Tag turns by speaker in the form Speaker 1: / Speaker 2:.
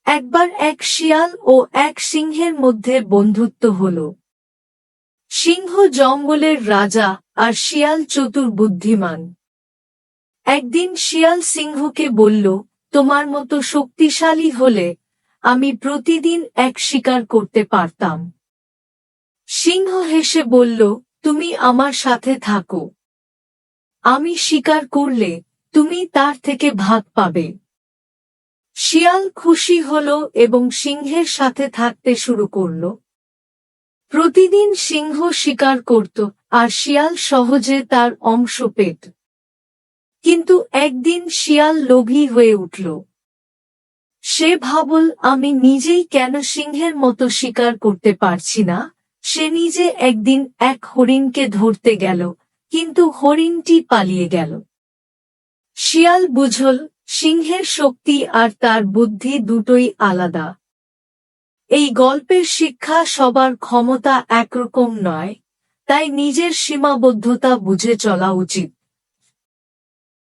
Speaker 1: একবার এক শিয়াল ও এক সিংহের মধ্যে বন্ধুত্ব হল। সিংহ জঙ্গলের রাজা আর শিয়াল চতুর বুদ্ধিমান। একদিন শিয়াল সিংহকে বলল, তোমার মতো শক্তিশালী হলে আমি প্রতিদিন এক শিকার করতে পারতাম। সিংহ হেসে বলল, তুমি আমার সাথে থাকো। আমি শিকার করলে তুমি তার থেকে ভাগ পাবে। শিয়াল খুশি হল এবং সিংহের সাথে থাকতে শুরু করল। প্রতিদিন সিংহ শিকার করত আর শিয়াল সহজে তার অংশ পেত। কিন্তু একদিন শিয়াল লোভী হয়ে উঠল। সে ভাবল, আমি নিজেই কেন সিংহের মতো শিকার করতে পারছি না। সে নিজে একদিন এক হরিণকে ধরতে গেল, কিন্তু হরিণটি পালিয়ে গেল। শিয়াল বুঝল, সিংহের শক্তি আর তার বুদ্ধি দুটোই আলাদা। এই গল্পের শিক্ষা, সবার ক্ষমতা একরকম নয়, তাই নিজের সীমাবদ্ধতা বুঝে চলা উচিত।